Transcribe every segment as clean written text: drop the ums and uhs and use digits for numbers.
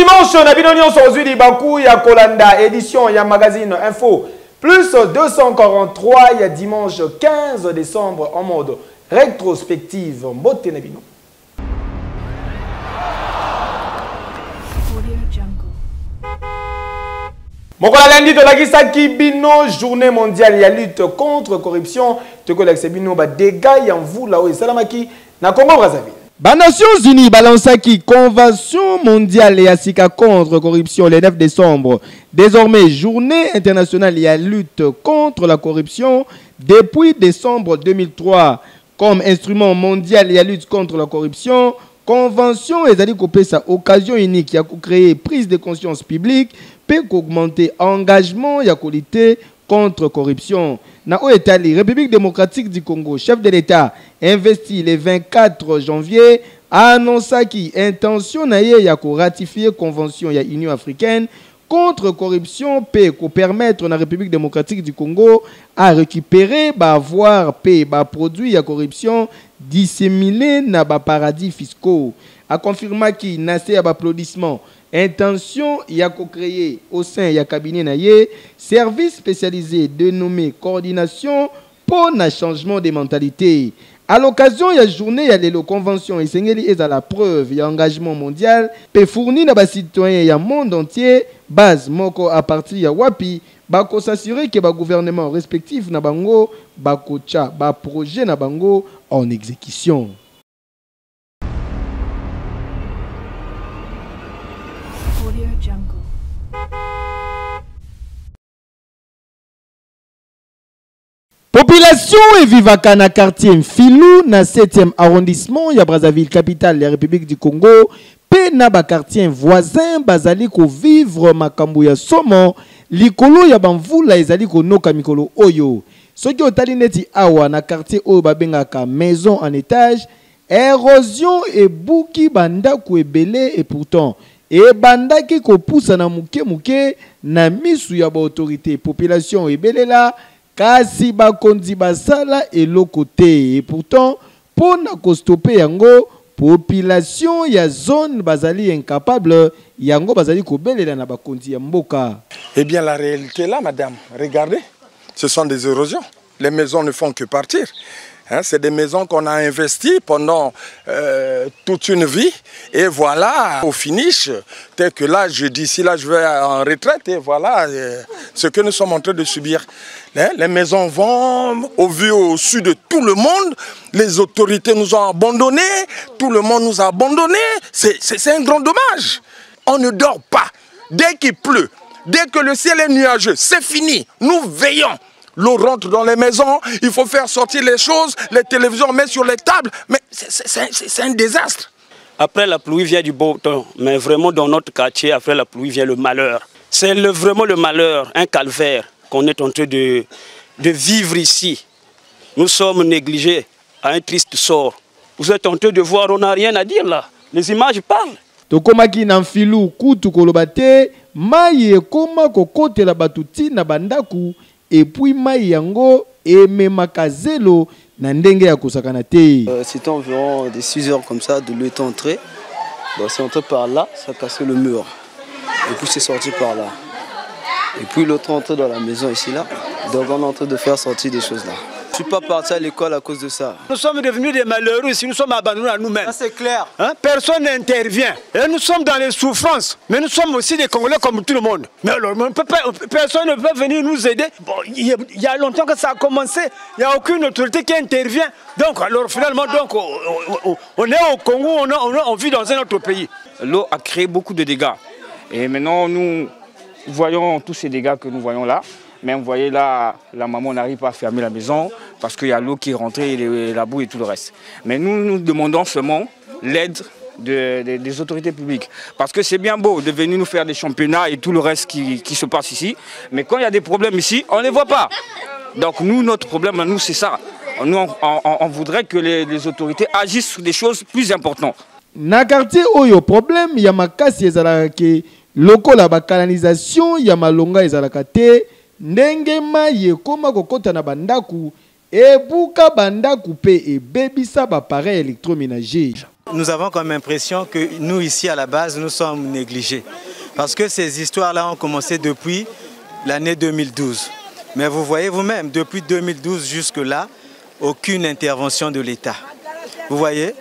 dimanche, on a bien aujourd'hui Bakou, il y a Kolanda, édition, il y a magazine Info. Plus 243, il y a dimanche 15 décembre en mode rétrospective. Mbote Nabino. Mokola lundi de la Gisaki Bino, journée mondiale, il y a lutte contre corruption. Tu connais que Bino, dégâts, en vous là-haut, et Salamaki, na Congo Brazzaville. Ba Nations Unies balansaki convention mondiale et asika contre corruption le 9 décembre. Désormais, journée internationale et à lutte contre la corruption depuis décembre 2003 comme instrument mondial et à lutte contre la corruption. Convention et ali kopé sa occasion unique qui a créé prise de conscience publique peut augmenter engagement et qualité contre corruption. Na Italie, République démocratique du Congo, chef de l'État investi le 24 janvier a annoncé qu'il intention ya ratifier convention ya Union africaine contre corruption peut permettre la République démocratique du Congo à récupérer avoir paix produits ya corruption disséminés na paradis fiscaux. A confirmé qu'il n'a pas applaudissement. Intention y a co-créé au sein du cabinet naïe service spécialisé dénommé coordination pour le changement des mentalités. À l'occasion de la journée, il y a des conventions et c'est à la preuve, il y a engagement mondial pour fournir à les citoyens du monde entier base moko à partir de Wapi, bako s'assurer que le gouvernement respectif na bango bako cha ba projet na bango en exécution. Population et vivaka na quartier Mfilou na 7e arrondissement ya Brazzaville capitale de la République du Congo pe na ba quartier voisin bazali ko vivre makambo ya somo likolo ya bamvula ezali ko noka mikolo oyo soki otali neti awa na quartier oyo babengaka maison en étage érosion et buki bandako ebele et pourtant et bandaki ko poussa na muke na misu ya ba autorité population ebele la kasi bakonzi basala eloko te et pourtant pour na ko stopper yango population ya zone bazali incapable yango bazali ko belela na bakonzi ya mboka. Eh bien la réalité là madame, regardez, ce sont des érosions. Les maisons ne font que partir. Hein, c'est des maisons qu'on a investies pendant toute une vie. Et voilà, au finish, tel que là, je dis, si là je vais en retraite, et voilà ce que nous sommes en train de subir. Hein, les maisons vont au vu au su de tout le monde. Les autorités nous ont abandonnés. Tout le monde nous a abandonnés. C'est un grand dommage. On ne dort pas. Dès qu'il pleut, dès que le ciel est nuageux, c'est fini. Nous veillons. L'eau rentre dans les maisons, il faut faire sortir les choses, les télévisions, on met sur les tables, mais c'est un désastre. Après la pluie vient du beau temps, mais vraiment dans notre quartier, après la pluie vient le malheur. C'est vraiment le malheur, un calvaire qu'on est en train de vivre ici. Nous sommes négligés à un triste sort. Vous êtes en train de voir, on n'a rien à dire là. Les images parlent. Tokomaki na Mfilou kutu kolobate, maye koma kokote la batuti na bandaku. Et puis Mayango et Memakazelo Nandenge ya kusakana te. C'était environ des 6 heures comme ça de l'eau est entrée. Bon, c'est entré par là, ça a cassé le mur. Et puis c'est sorti par là. Et puis l'autre est entré dans la maison ici là. Donc on est en train de faire sortir des choses là. Je ne suis pas parti à l'école à cause de ça. Nous sommes devenus des malheureux ici, nous sommes abandonnés à nous-mêmes. C'est clair. Hein? Personne n'intervient. Et nous sommes dans les souffrances. Mais nous sommes aussi des Congolais comme tout le monde. Mais alors, personne ne peut venir nous aider. Bon, il y a longtemps que ça a commencé. Il n'y a aucune autorité qui intervient. Donc, alors finalement, donc, on est au Congo, on vit dans un autre pays. L'eau a créé beaucoup de dégâts. Et maintenant, nous voyons tous ces dégâts que nous voyons là. Mais vous voyez là, la maman n'arrive pas à fermer la maison parce qu'il y a l'eau qui est rentrée, la boue et tout le reste. Mais nous demandons seulement l'aide des autorités publiques. Parce que c'est bien beau de venir nous faire des championnats et tout le reste qui se passe ici. Mais quand il y a des problèmes ici, on ne les voit pas. Donc nous, notre problème à nous, c'est ça. Nous, on voudrait que les autorités agissent sur des choses plus importantes. Dans le quartier, il y a un problème, il y a des locaux, la canalisation, il y a malonga, il y a ndenge maye koma kokota na bandaku ebuka bandaku pe ebebisa ba appareil électroménager. nous avons comme impression que nous, ici, à la base, nous sommes négligés. Parce que ces histoires-là ont commencé depuis l'année 2012. Mais vous voyez vous-même, depuis 2012 jusque-là, aucune intervention de l'État. Vous voyez?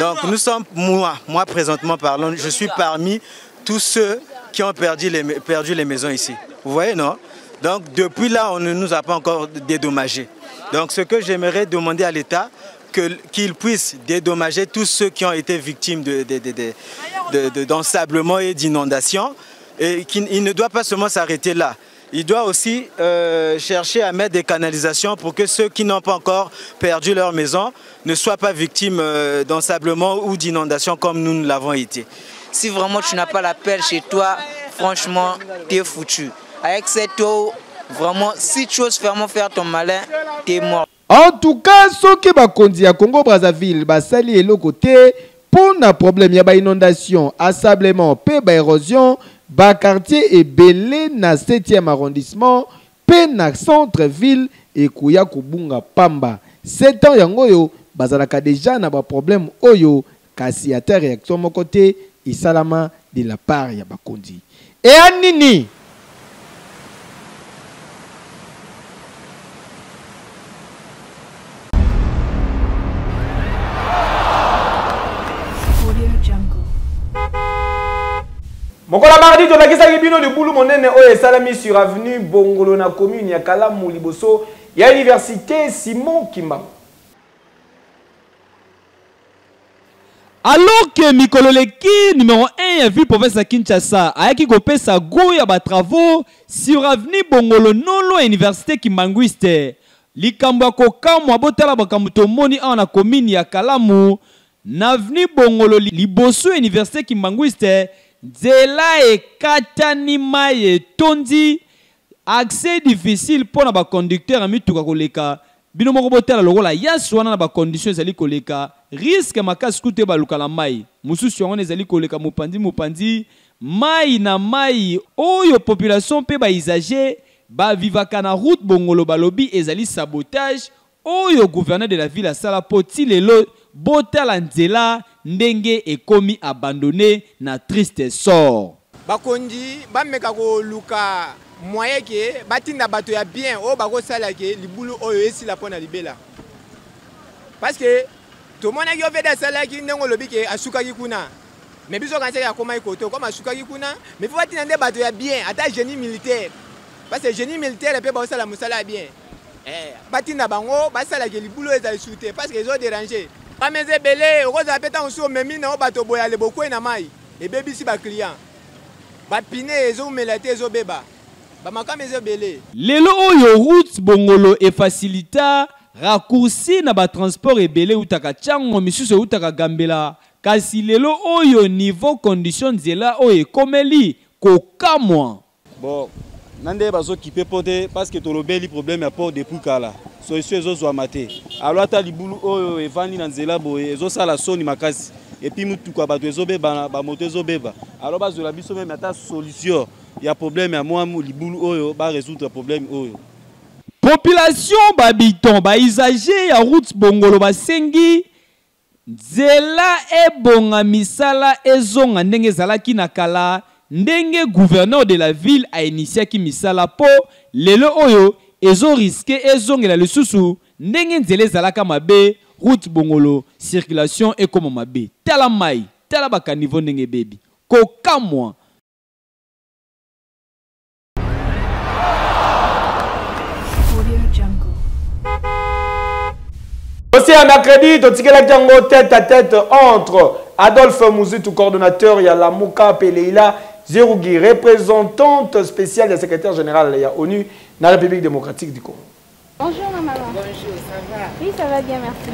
Donc nous sommes, moi présentement parlant, je suis parmi tous ceux qui ont perdu les maisons ici. Vous voyez, non? Donc depuis là, on ne nous a pas encore dédommagés. Donc ce que j'aimerais demander à l'État, qu'il puisse dédommager tous ceux qui ont été victimes d'ensablement et d'inondations. Et qu'il ne doit pas seulement s'arrêter là. Il doit aussi chercher à mettre des canalisations pour que ceux qui n'ont pas encore perdu leur maison ne soient pas victimes d'ensablement ou d'inondations comme nous l'avons été. Si vraiment tu n'as pas la pelle chez toi, franchement, t'es foutu. Avec cette eau, vraiment, si tu oses vraiment faire ton malin, t'es mort. En tout cas, ceux qui bakondi à Congo Brazzaville, basali et le côté pour un problème ya ba inondation, assablement, pe ba érosion, ba quartier et belé na 7e arrondissement, pe na centre-ville et kuya kubunga pamba. 7 ans yangoyo, bazalaka déjà na ba problème oyo, kasi ata réaction mon côté, et salama de la part ya bakondi. Et anini? Mokola mardi to nakisa kibino de boulou monene oye salami sur avenue Bongolo na commune ya Kalamu Liboso ya université Simon Kimba. Alors que Mikololeki numéro 1 a vu professeur Kinshasa a qui gopé sa gouille à travaux sur avenue Bongolo Nolo université Kimbanguiste. Likamba koka mwa botala bakamuto moni en la commune ya Kalamu na avenue Bongolo Liboso université Kimbanguiste. Zela et katanima et tondi accès difficile pour na ba conducteur ami tuka koleka bino moko botela lokola yaswana na ba conditions ezali koleka risque makasi kute ba lukala mai mususu yango ezali koleka mopandi mai na mai oyo population pe ba usager ba vivaka na route Bongolo balobi ezali sabotage oyo gouverneur de la ville a sala poti lelo botala nzela ndenge ekomi abandonné na triste sort. Bakondi bameka ko luka moyen ke batinda bato ya bien o bako sala ke libulu oyo esila pona libela. Parce que tout le monde a fait des salaires qui n'ont pas été asuka kuna. Mais biso quand c'est ya koma ikoto comme asuka kuna, mais faut batinda bato ya bien, ata génie militaire. Parce que génie militaire peut ba sala musala bien. Batinda bango basala ke libulu ezali shooter parce que ils ont dérangé. Ameze belé, oza peta onso memi na bato boya le beaucoup na mai. Et baby si ba client. Ba pine ezo melate ezo beba. Ba makameze belé. Lelo oyo route Bongolo e facilita raccourci na ba transport e belé utaka chango misusu utaka gambela. Kasi lelo oyo niveau condition nzela oyo komeli kokamwa. Bon, nande bazo kipe pote parce que tolobeli problème ya port depuis kala. Solution ezo maté. Alors ata libulu oyo evandi na nzela boye ezo sala soni makasi. Et puis mutuka bato ezo beba ba moto ezo beba. Alors bazola biso même ata solution ya problème ya moi libulu oyo ba résoudre problème oyo. Population babiton ba usager ya route Bongolo basengi nzela ebonga misala ezonga ndenge zalaki na kala ndenge gouverneur de la ville a initié ki misala po lelo oyo ezo risqué ezongela lisusu ndenge nzela ezalaka mabe route Bongolo circulation ekoma mabe tala mai tala baka niveau ndenge bebi kokamwa. Aussi un mercredi, tête à tête entre Adolphe Mouzitou, coordonnateur, il y a la Mouka Peleila Zerougui, représentante spéciale du secrétaire général de l'ONU dans la République démocratique du Congo. Bonjour maman. Bonjour, ça va? Oui, ça va bien, merci.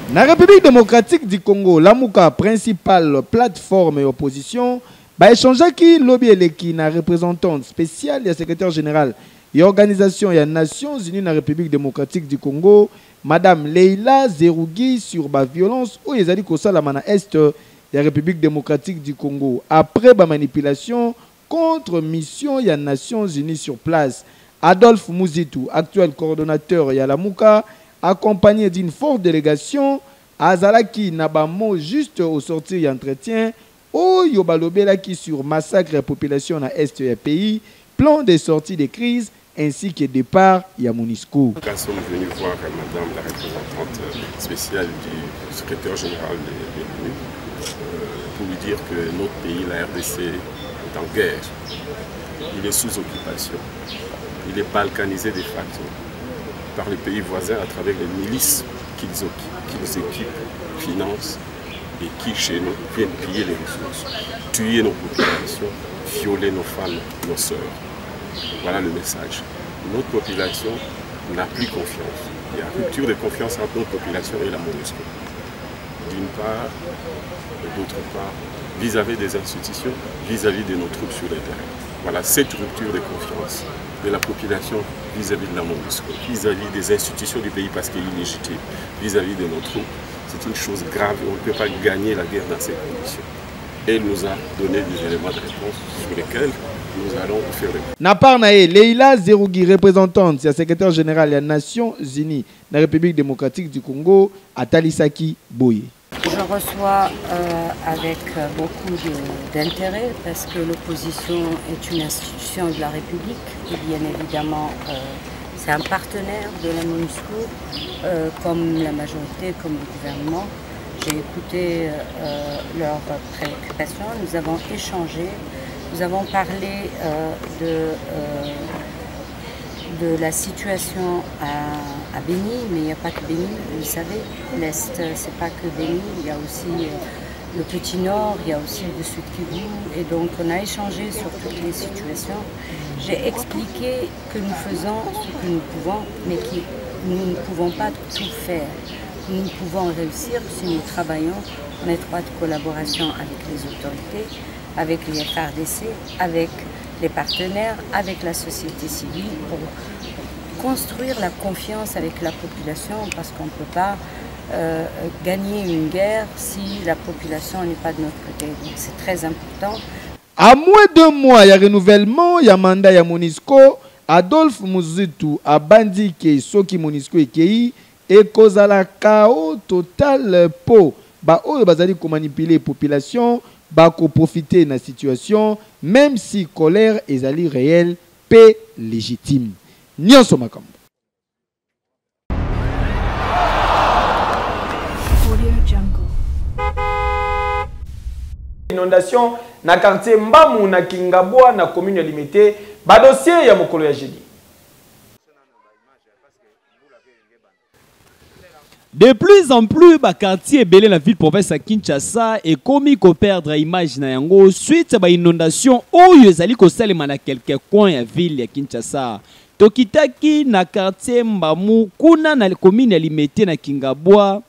Dans la République démocratique du Congo, la Mouka, principale plateforme et opposition, a échangé qui lobby qui na représentante spéciale du secrétaire général et organisation des Nations Unies dans la République démocratique du Congo, Madame Leila Zerougui sur la violence où ils ont dit que ça la mana est de la République démocratique du Congo. Après la manipulation contre mission des Nations Unies sur place, Adolphe Mouzitou, actuel coordonnateur Yalamouka, accompagné d'une forte délégation, azalaki na ba mot juste au sortir d'entretien oyo balobelaki sur massacre de population na est du pays, plan de sortie de crise ainsi que départ ya MONUSCO. Nous sommes venus voir madame la représentante spéciale du secrétaire général de l'ONU pour lui dire que notre pays, la RDC, est en guerre. Il est sous occupation. Il est balkanisé de facto par les pays voisins à travers les milices qu'ils équipent, financent et qui, chez nous, viennent piller les ressources, tuer nos populations, violer nos femmes, nos sœurs. Voilà le message. Notre population n'a plus confiance. Il y a rupture de confiance entre notre population et la MONUSCO. D'une part, et d'autre part, vis-à-vis des institutions, vis-à-vis de nos troupes sur le terrain. Voilà cette rupture de confiance de la population vis-à-vis de la MONUSCO, vis-à-vis des institutions du pays parce qu'elle est illégitime, vis-à-vis de nos troupes. C'est une chose grave et on ne peut pas gagner la guerre dans ces conditions. Elle nous a donné des éléments de réponse sur lesquels nous allons faire des... Na part na Leila Zerougi, représentante du secrétaire général des Nations Unies de la République démocratique du Congo, à Talisaki Boye. Je reçois avec beaucoup d'intérêt parce que l'opposition est une institution de la République et bien évidemment c'est un partenaire de la MONUSCO comme la majorité, comme le gouvernement. J'ai écouté leurs préoccupations, nous avons échangé, nous avons parlé de la situation à Béni, mais il n'y a pas que Béni, vous le savez, l'Est, c'est pas que Béni, il y a aussi le Petit Nord, il y a aussi le Sud Kivu, et donc on a échangé sur toutes les situations. J'ai expliqué que nous faisons ce que nous pouvons, mais que nous ne pouvons pas tout faire. Nous pouvons réussir si nous travaillons en étroite collaboration avec les autorités, avec les FARDC, avec les partenaires, avec la société civile pour construire la confiance avec la population parce qu'on ne peut pas gagner une guerre si la population n'est pas de notre côté. Donc c'est très important. À moins de 2 mois, il y a renouvellement, il y a mandat, il y a MONUSCO. Adolphe Muzitu a bandi que Soki MONUSCO et cause la chaos total pour bazali ko manipuler la population, ba ko profiter de la situation, même si colère est réelle, paix légitime. Nyonso makambo. Inondation na quartier Mbamu na Kingabwa na commune limitée, ba dossier ya mokolo ya jeudi. De plus en plus, le quartier belé la ville province à Kinshasa et commis qu'on perdre l'image na yango suite à l'inondation où yezali ko salema na quelques coins ya ville ya Kinshasa. Tokitaki na quartier Mbamu kuna na commune limité na Kingabwa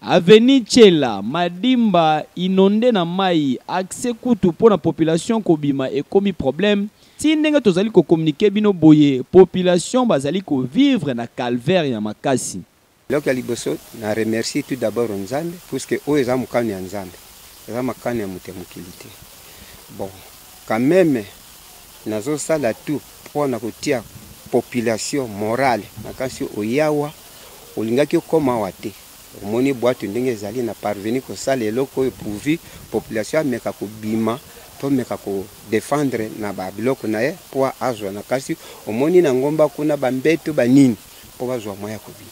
avenue Chela Madimba inondé na mai accès kutu pour la population kobima et commis problème. Si ndenge tozali ko communiquer bino boye population bazali ko vivre na calvaire ya makasi. Loko ya liboso na remercie tout d'abord Nzambe puisque o eza mukani ya Nzambe eza makani ya mutemukilité. Bon, quand même nazo sala tout pour na kotia population morale makasi oyawa olingaki koma wate omoni boîte ndenge ezali na parvenir ko sala eloko pourvu population meka ko bima to meka ko défendre na ba biloko na ye pour azwa na kasi omoni na ngomba kuna ba mbeto banini pour azwa moya ko bima.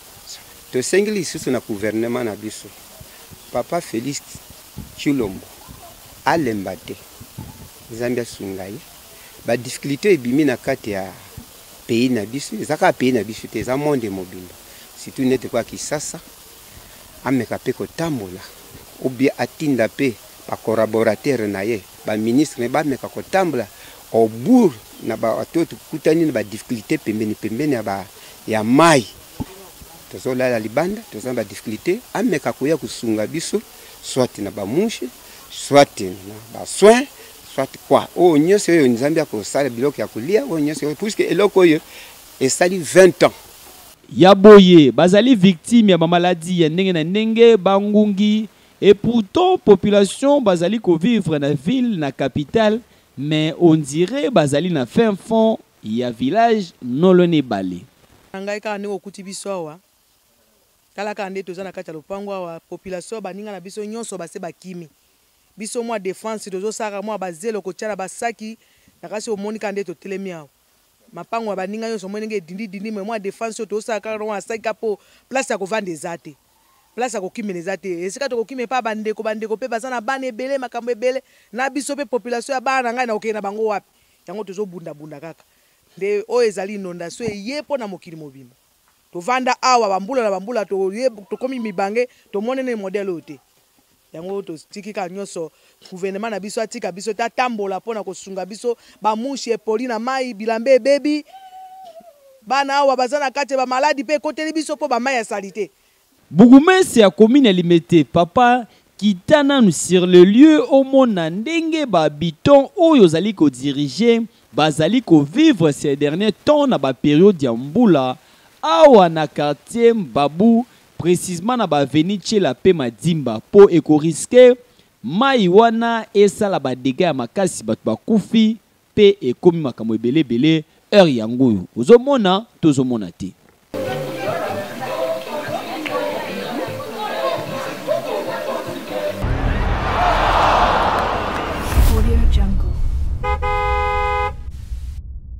To sengili sisi na gouvernement na biso Papa Félix Chilombo alembate Zambia sungai ba difficulté ebimi na kati ya pays na biso ezaka pays na biso te za monde mobimba surtout nete kwa Kisasa ameka pe ko tambola ou bien atinda pe ba collaborateur na ye ba ministre ba meka ko tambola au bout na ba watoto kutani na ba difficulté pembeni ya mai. Tozola la libanda, tozola ba difficulté, ameka koya kusunga biso, soit na ba mouche, soit na ba soin, soit quoi. O nyose yo Nzambe ko sala biloko ya kulia, o nyose puisque eloko yo esali 20 ans. Yaboye, bazali victime ya ba maladie ya ndenge na ndenge bangungi et pourtant population bazali ko vivre na ville na capitale mais on dirait bazali na fin fond ya village nolone balé. Ngai ka ndeko kuti biso awa Kala kande toza na kati ya lopango wa population baninga na biso nyonso base bakimi. Biso mwa défense tozo saka mwa bazelo ko tiala basaki na kasi omoni kande to telemi awo. Mapango baninga nyonso monenge dindi mais mwa défense tozo saka ro saki kapo place ya ko vendre zate. Place ya ko kimela zate. Esika to ko kimela pa bandeko pe bazana bana ebele makambo ebele na biso pe population ya bana ngai na okena bango wapi. Yango tozo bunda kaka. Nde o ezali inondation ye pona mokili mobimba. Tovanda awa bambula to komi mibange to monene modèle ote. Yango to tikika nyonso gouvernement na biso atika biso ta tambola pona ko sunga biso ba mushi epoli na mai bilambe bebi bana awa bazana kate ba maladi pe koteli biso po ba mai ya salite. Bougumesi ya commune Limete papa kitana nous sur le lieu au mona ndenge ba habitants oyo zali ko diriger bazali ko vivre ces derniers temps na ba période ya mbula awa na quartier Mbabou précisément na ba avenue Tchela pe Madimba po eko risquer mai wana esala ba dégâts ya makasi bato bakufi pe ekomi makambo ebele heure yango ozomona tozomona te.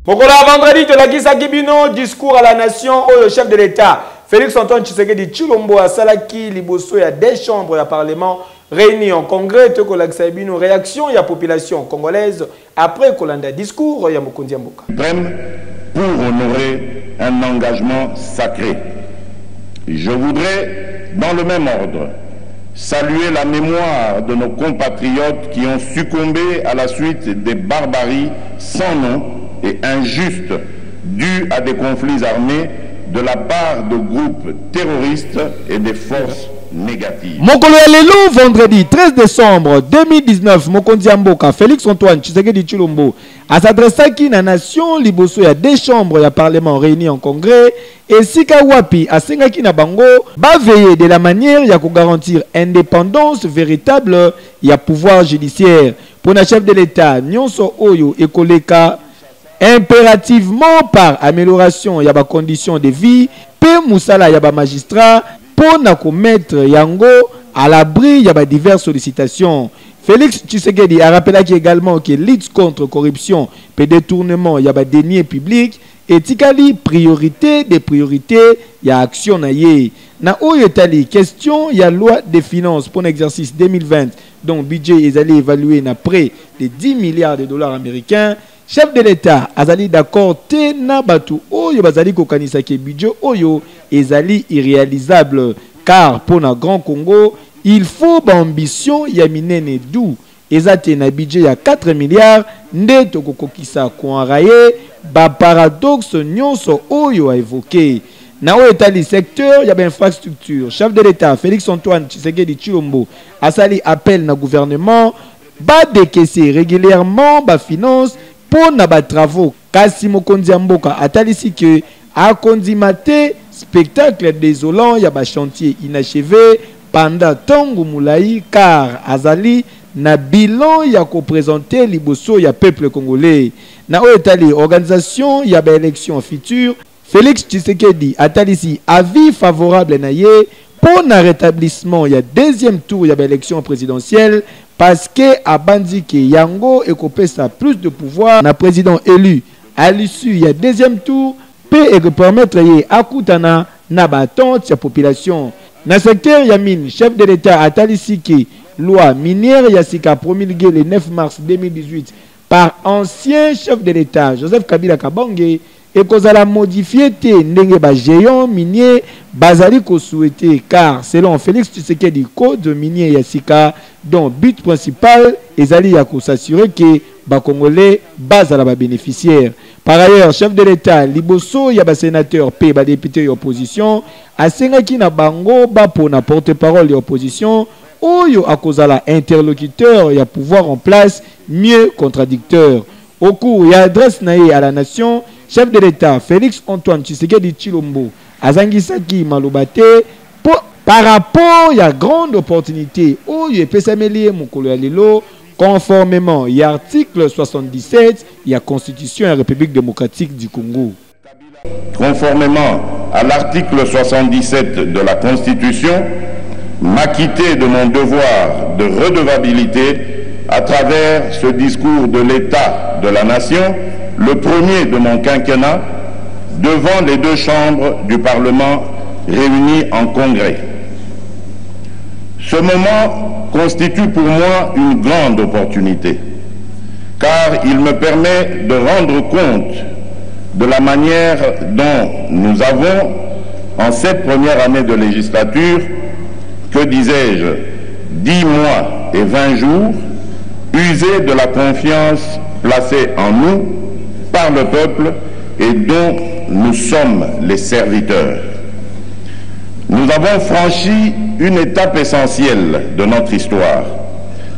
Mokola vendredi de la Gisa Gibino, discours à la nation au chef de l'État. Félix Antoine Tshisekedi Tshilombo a salaki liboso ya des chambres ya parlement réunis en congrès to kolak sabino réaction ya population congolaise après kolanda discours ya Mokonzi Mboka. Pour honorer un engagement sacré. Je voudrais dans le même ordre saluer la mémoire de nos compatriotes qui ont succombé à la suite des barbaries sans nom et injustes dues à des conflits armés de la part de groupes terroristes et des forces négatives. Mokolo ya lelo vendredi 13 décembre 2019 Mokonzi Mboka Félix Antoine Tshisekedi Tshilombo s'adressaki na nation liboso ya des chambres ya parlement réunis en congrès et sika wapi asengaki na bango ba veiller de la manière ya ko garantir indépendance véritable ya pouvoir judiciaire pour na chef de l'État nyonso oyo ekoleka impérativement par amélioration ya ba conditions de vie pe musala ya ba magistrat pour na mettre yango à l'abri ya ba diverses sollicitations. Félix Tshisekedi a rappelé également que lutte contre corruption pe détournement ya ba deniers publics et tikali priorité des priorités ya action na ye na oyo tali question ya loi des finances pour l'exercice 2020 dont budget est allé évaluer na près de 10 milliards de dollars américains. Chef de l'État azali d'accord te na batu oyo bazali kokanisa ke budget oyo ezali irréalisable car pour na Grand Congo il faut ambition ya minene dou ezate na budget ya 4 milliards nde tokokokisa ko enrayer ba paradoxe nyonso oyo a évoqué na oyo etali secteur ya ba infrastructure. Chef de l'État Félix Antoine Tshisekedi Tshilombo asali appel na gouvernement ba décaisser régulièrement ba finance pour na ba travaux. Kasi Mokonzi Mboka atalisi que a kondimate spectacle désolant ya ba chantier inachevé pendant tango moulaï car azali na bilan ya ko présenter liboso ya peuple congolais. Na oetali organisation ya ba élection future Félix Tshisekedi atalisi avis favorable na ye pour na rétablissement ya deuxième tour ya ba élection présidentielle parce que abandi ke yango ekopesa plus de pouvoir na président élu à l'issue ya deuxième tour peut et permettre ye akutana na batante ya population na secteur ya mine. Chef de l'État atalisi ke loi minière ya sika promulguée le 9 mars 2018 par ancien chef de l'État Joseph Kabila Kabange et kozala modifié te ndenge ba géant minier bazali ko souhaité car selon Félix Tshisekedi code minier ya sika dont but principal ezali ya ko s'assurer que ba congolais bazala ba bénéficiaires. Par ailleurs chef de l'État liboso ya ba sénateur pe ba député ya opposition asengaki na bango ba pona porte-parole ya opposition oyo akozala interlocuteur ya pouvoir en place mieux contradicteur. Au cours ya adresse naie à la nation chef de l'État Félix Antoine Tshisekedi Tshilombo azangisaki malobate par rapport à grande opportunité où il peut s'améliorer mokolo ya lelo conformément à l'article 77 de la Constitution de la République démocratique du Congo. Conformément à l'article 77 de la Constitution, m'acquitter de mon devoir de redevabilité à travers ce discours de l'État de la Nation, le premier de mon quinquennat, devant les deux chambres du Parlement réunies en congrès. Ce moment constitue pour moi une grande opportunité, car il me permet de rendre compte de la manière dont nous avons, en cette première année de législature, que disais-je, 10 mois et 20 jours, usé de la confiance placée en nous par le peuple et dont nous sommes les serviteurs. Nous avons franchi une étape essentielle de notre histoire,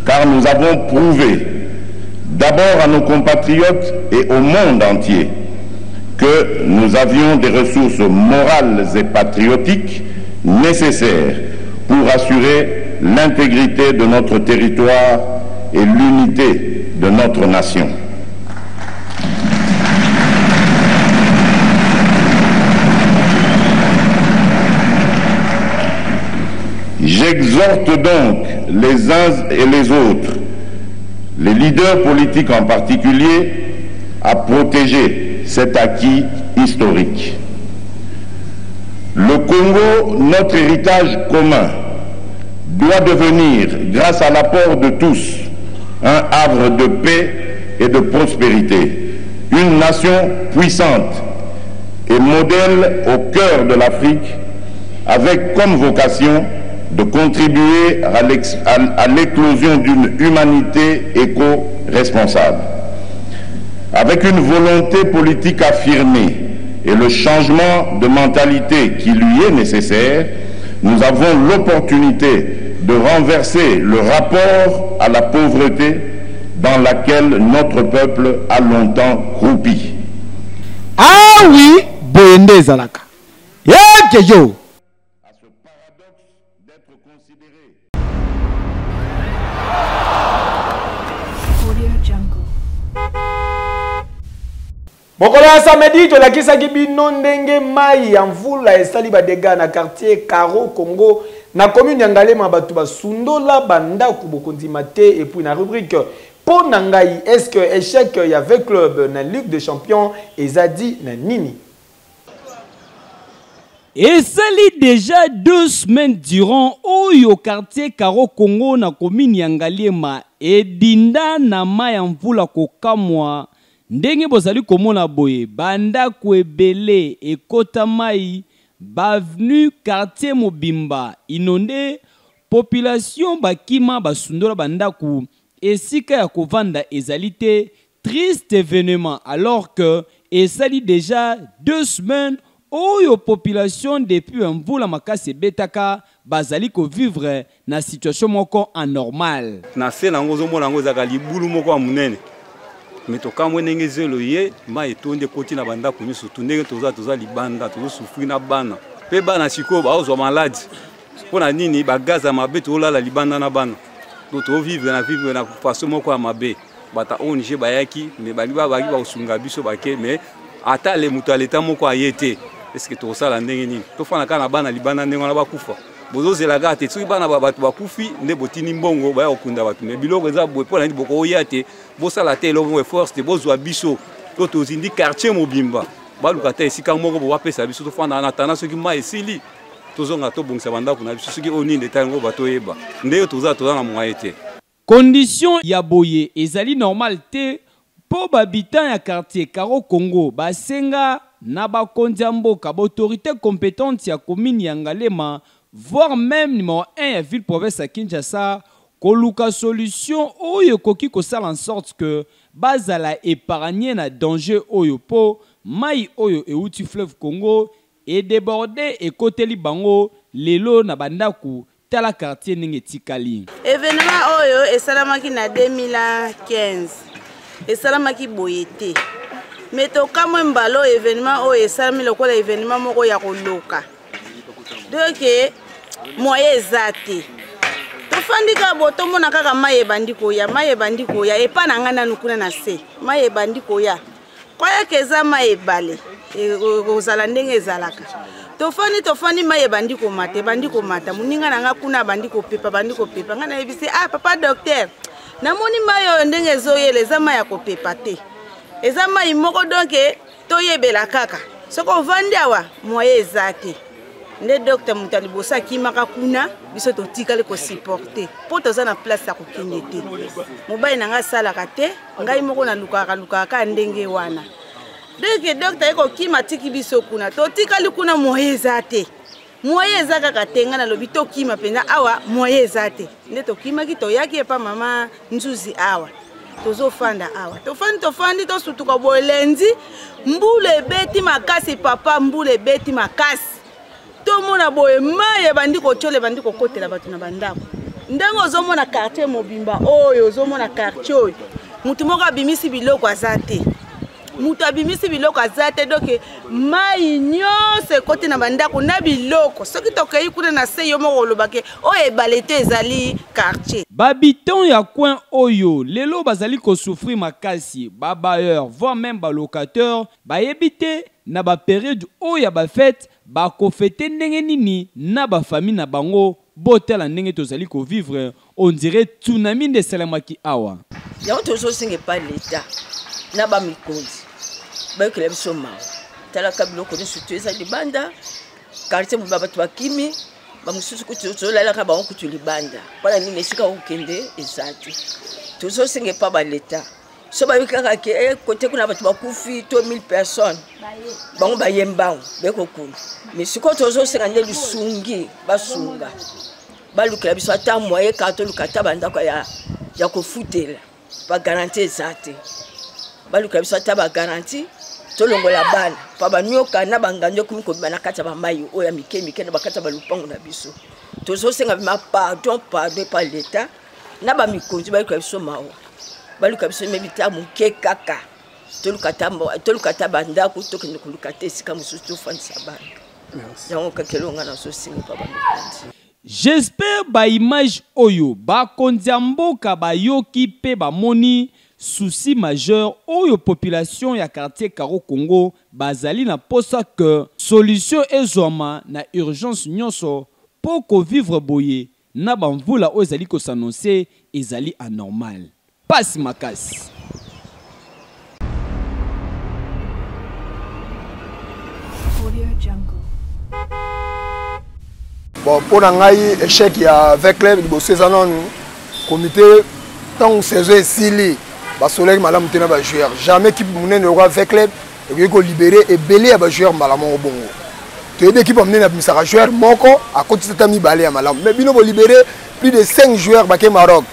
car nous avons prouvé, d'abord à nos compatriotes et au monde entier, que nous avions des ressources morales et patriotiques nécessaires pour assurer l'intégrité de notre territoire et l'unité de notre nation. J'exhorte donc les uns et les autres, les leaders politiques en particulier, à protéger cet acquis historique. Le Congo, notre héritage commun, doit devenir, grâce à l'apport de tous, un havre de paix et de prospérité, une nation puissante et modèle au cœur de l'Afrique, avec comme vocation de contribuer à l'éclosion d'une humanité éco-responsable. Avec une volonté politique affirmée et le changement de mentalité qui lui est nécessaire, nous avons l'opportunité de renverser le rapport à la pauvreté dans laquelle notre peuple a longtemps croupi. Ah oui, Boende Zalaka. Yo! Mokola samedi tolakisaki bino ndenge mai ya mvula esali badega na quartier Karo Congo na commune ya Ngalema batu basundola bandaku bokondima te et puis na rubrique po na ngai est-ce que échec ya avec club na Ligue des Champions ezadi na nini. Et sali déjà 2 semaines durant au quartier Karo Congo na commune ya Ngalema edinda na mai ya mvula kokamwa. Ndenge bozali komona boye bandaku ebele ekota mai bavenu quartier Mobimba inondé population bakima basundola bandaku esika ya kovanda ezalité triste événement alors que esali déjà 2 semaines oyo population depuis mvula makasi betaka bazali ko vivre na situation moko anormal na se nango zomona ngo zaka libulu moko munene metoka mwenenge zelo ye ma etonde koti na banda kuni surtout ndenge toza libanda tozo souffrir na bana pe bana siko ba ozo malade pona nini ba gaza mabe to la libanda na bana to vivre na façon moko ya mabe bata onje bayaki me bali ba osunga biso bake me ata le mutu aleta moko ayete est-ce que to sala ndenge nini to fana kana bana libanda ndenge na bakufa bozo zelaga te soki bana batu bakufi nde botini mbongo baya okunda batu me biloko eza boye pona ndi boko oyate bosala te eloko force te bozwa biso to tozindi quartier Mobimba baluka te esika moko bo bapesa biso to fana na tana soki mai esili tozonga to bongisa bandako na biso soki oninde tango bato yeba nde toza na moyen te. Condition ya boye ezali normal te po babitant ya quartier Karo Congo basenga na bakonzi ya mboka autorité compétente ya commune ya Ngalema voire même numéro 1 ya ville province à Kinshasa koluka solution oyo koki kosala en sorte que bazala épargner na danger oyo po mai oyo euti fleuve Congo et débordé et koteli bango lelo na bandaku tala quartier ninge tikali. Événement oyo esalamaki na 2015 esalamaki boyete mais tokamwe mbalo événement oyo esalami lokola événement moko ya koloka donc moye ezate tofandika boto mona kaka maye bandiko ya epa na ngana nukuna na se maye bandiko ya koya keza ma ebale ozala ndenge ezalaka tofani ma ebandi komata muninga nanga kuna bandi kopepa nga na yebisi papa docteur namoni ma yo ndenge ezoyela eza ma ya kopepa te eza ma imoko donc toyebela kaka soko ovandi awa moye eza te nde docteur mutu aliboso akimaka kuna biso totikali kosupporte mpo toza na place ya kokende te mobali nanga asalaka te ngai moko nalukaka ndenge wana donc docteur ekokima tiki biso kuna totikali kuna moye eza te moye eza kaka te nga nalobi tokima mpenza awa moye eza te nde tokimaki toyaki epa mama Nzuzi awa tozofanda awa tofandi tosutuka bolenzi mbula ebeti makasi papa mbula ebeti makasi tomona boye maye bandi kotyole bandi kokotela bato na bandako ndenge ozomona quartier mobimba oyo ozomona quartier oyo mutu moko abimisi biloko aza te donc mai nyonso ekoti na bandako na biloko soki tokei kuna na se yo moko olobake oyo ebale te ezali quartier babiton ya coin oyo lelo bazali kosouffrir makasi babayeur voire même balocateur bayebi te na bapériode oyo ya bafete bakofete ndenge nini na bafamille na bango botala ndenge tozali kovivre on dirait tsunami nde esalemaki awa yango tozosenga epai leta na bamikonzi bayokela biso mawa talaka biloko nyonso to eza libanda quartier moba bato bakimi bamosusu kuti tozolalaka bango kutu libanda mpona nini esika kokende eza te tozosenga epai baleta so bayokaka ke kote kuna bato bakufi to 1000 personnes bango bayembango bekokuna mais sikoyo tozosenga nde lisungi basunga balukela biso ata moye kaka toluka ata bandako ya kofutela bagaranti eza te balukela biso ata bagaranti tolongola bana pa banyoka na bangando kumi kobima na kati ya bamayi oyo ya mike na bakati ya balupango na biso tozosenga bima pardon pa leta na bamikonzi balukela biso mawa baluka biso mebi ta moke kaka toluka ata bandako tokende koluka te esika mosusu tofandisa bana yango kakelonga na zosenga pa bamikonzi. J'espère ba image oyo ba konzi ya mboka bayoki pe bamoni souci majeur oyo population ya quartier Karo Congo bazali na posa que solution ezoma na urgence nyonso poko vivre boye na bamvula oyo ezali ko s'annoncer ezali anormal. Passe makasi. Bon, pour ngai échec avec club de saison comité tant saison sili ba soleil madame tena ba joueur jamais équipe munene ro avec club et ko libérer et belé ba joueur malamo bongo to une équipe munene na misaka joueur moko à côté de tami balé malam mais bino bo libérer plus de 5 joueurs ba ke Maroc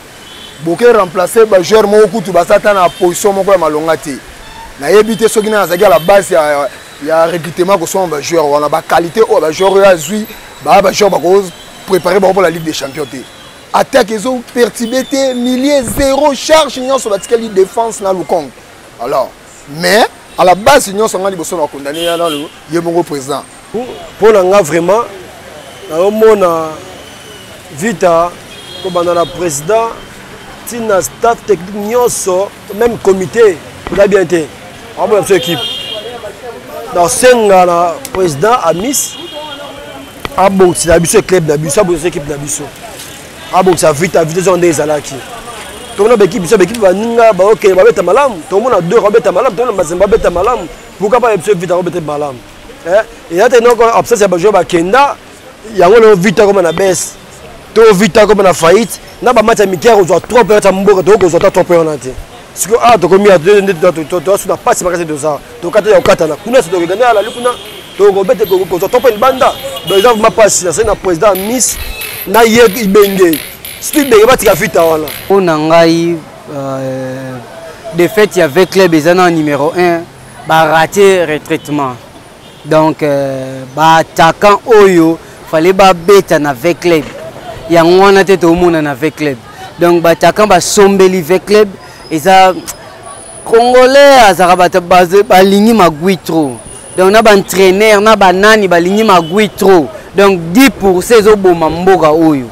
boké remplacer ba joueur moko kutu ba sata na position moko ya malongati na yebité soki na zaki à la base ya recrutement ko son ba joueur on a ba qualité o ba joueur ya zui ba joueur ba ko préparer pour la Ligue des Champions. Attaque ils ont perturbé milliers zéro charge union sur la Ligue défense dans le Congo. Alors mais à la base union sont libre sont condamné dans le Yebongo président. Pour nga vraiment na mona vita ko bandana président tina staff technique nyonso même comité pour la bien été. On va cette équipe. Dans senga na président Amis ah bon, c'est l'habitude club d'habitude, c'est l'équipe d'habitude. Ah bon, ça vite on des alaki. Tout le monde l'équipe va ninga, bah ok, va mettre malam. Tout le monde a deux robes malam, tout le monde va mettre malam. Pourquoi pas l'épisode vite robes malam? Et là t'es non comme absent c'est jouer ba Kenda, il y a un vite comme na baisse. Tout vite comme na faillite. Na ba match amical on doit 3 points à Mboka, donc on doit 3 points en entier. Parce que ah tu commis à 2 tu pas c'est pas de ça. Donc quand tu as 4 na, kuna c'est de gagner à la lupuna. Donc on bête qu'on top une banda. Donc ils vont passer c'est un président Miss na yek ibenge. Si tu pas tu vite wala. On ngai de fait il y avait club ezana numéro 1 ba raté retraitement. Donc ba attaquant oyo fallait ba beta na avec club. Ya ngwana te to mona na avec club. Donc ba attaquant ba sombeli avec club et ça congolais azarabata basé ba lingi magui trop. Donc, on a un entraîneur, on a un nani, on a un trop. Donc, 10% de boma mboga oyo.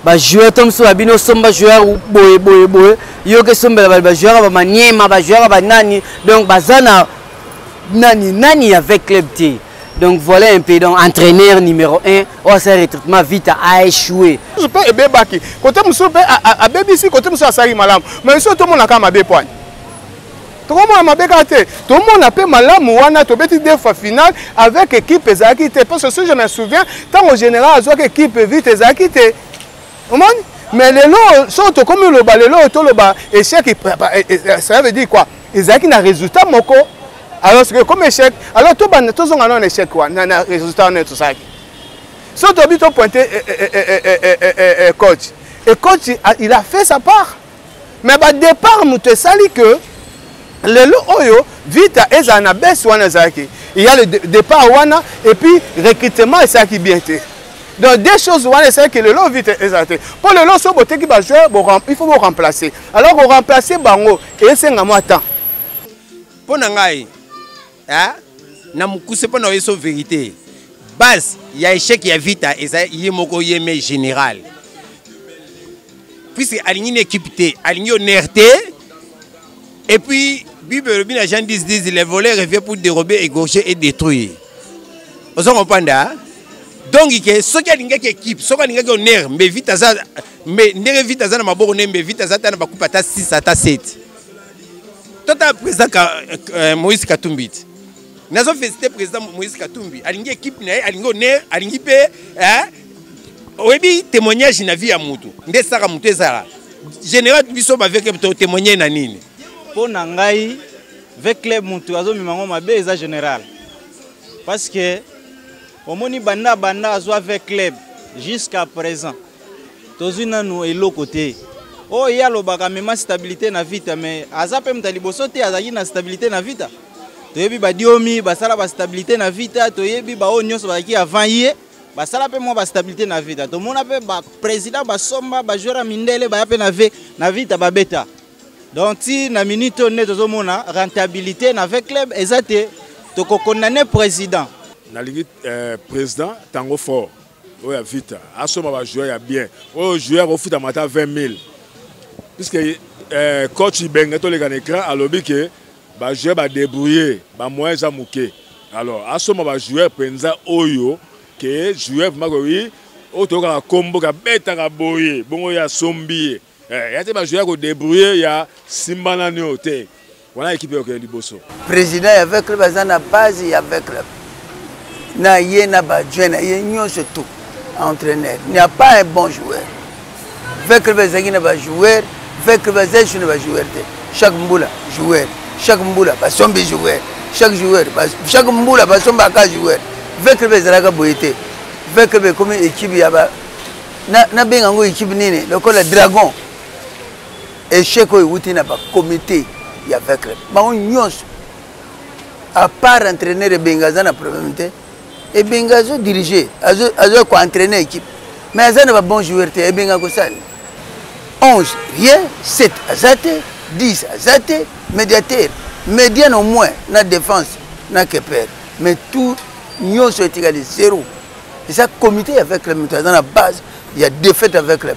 Ba joueur tom so abino somba joueur boye. Yo ke somba ba joueur ba maniema, ba joueur ba nani. Donc, bazana nani avec club T. Donc voilà un peu, donc entraîneur numéro 1, oh, ce recrutement vite a échoué. Je peux aider Baki. Côté monsieur à BBC, côté monsieur à Sari Malam. Mais monsieur tout le monde a quand même des points. Tout le monde a bégaté. Tout le monde a fait Malam ou on a tout petit des fois finale avec équipe Ezakite. Parce que si je me souviens, tant au général, avec équipe vite Ezakite. Mais les lots, surtout comme le bas, les lots, tout le bas, échec, ça veut dire quoi? Ezakite n'a résultat moko. Alors, c'est comme échec, alors tout le monde a un échec, un résultat, tout ça. Si tu as vu ton pointé, coach, et coach, il a fait sa part. Mais au départ, nous te sali que le Oyo, vite, il y a le départ, et puis recrutement, et ça qui bien été. Donc, des choses, c'est que le lot vite est. Pour le lot, il faut le remplacer. Alors, on remplace Bango, et c'est un mois temps. Pour Nangaï, na mukuse pona yeso vérité base ya échec ya vita eza yemoko yeme général puisque aligné une équipe T aligné onerté et puis bible bina Jean 10 les voleurs reviennent pour dérober égorger et détruire vous comprenez donc que ce qui aligné équipe ce qui aligné oner mais vita za mais ndere vita za na maboko ne mais vita za ta na bakupa ta 6 ata 7 tota président Moïse Katumbi nous avons félicité le président Moïse Katumbi. Alingi équipe, alingi honneur, alingi paix. Oui, témoignage na vie à Moutou. Ndé Sara Moutou Sara. Général Bisso avec témoigner na nini. Pour Nangaï, avec club Moutou, azo mimango mabe eza général. Parce que au moni banda azo avec club jusqu'à présent. Tozuna nous et l'autre côté. Oh il y a le bagame stabilité na vita mais azape mtaliboso te azaki na stabilité na vita. Toyebi ba diomi basala ba stabilité na vita toyebi ba onyoso baki avant hier basala pe mo ba stabilité na vita to mona pe ba président ba somba ba joueur mindele ba pe na vita ba beta donc ti na minute on tozo mona rentabilité na avec club ezate to ko condamner président na ligue président tango fort oya vita asoma ba joueur ya bien o joueur au foot amata 20 000 puisque coach Ibenga to le gan écran à lobby que ba joueur ba débrouiller ba moyen za muke alors asoma ba joueur penza oyo que joueur magoyi otoka kombo ka beta ka boye bongo ya sombi ya te ba joueur ko débrouiller ya simbana ni hotel voilà équipe yo ke liboso président avec le bazana base et avec le na yena ba joina yenyo surtout entraîneur il n'y a pas un bon joueur avec le bazana ba joueur avec le bazana ba joueur chaque mboula joueur chaque mboula ba sombi joueur chaque joueur chaque mboula ba somba ka joueur avec le bazana boyete avec le comme équipe ya ba na benga ngo équipe nini lokola dragon et cheko wuti na ba comité ya avec le ba nyos à part entraîner bengaza na problème et bengazo diriger azo ko entraîner équipe mais ça ne va bon joueur et benga ko ça 11 rien 7 azate 10 azate médiateur médian au moins na défense na keper mais tout nyos est égal à 0 et ça comité avec le dans la base il y a défaite avec le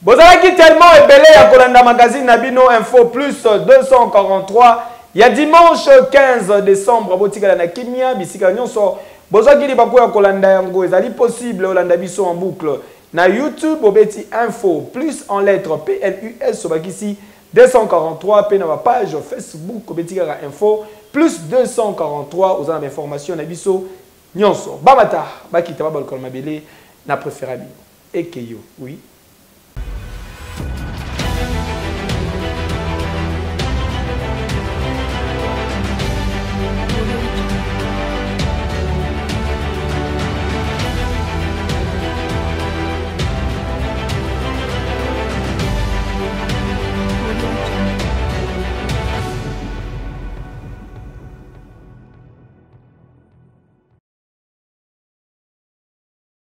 Bozalaki tellement ébélé à Kolanda Magazine Nabino Info plus 243. Il y a dimanche 15 décembre, Botikala na Kimia, Bisika Nyonso. Bozalaki li bakoya Kolanda yango, ezali possible Olanda biso en boucle. Na YouTube, Obeti Info plus en lettres PLUS Sobakisi 243 pe na ma page Facebook Obetikala Info plus 243 aux informations na biso Nyonso. Bamata, bakita ba balkol mabele na préférable. Ekeyo, oui.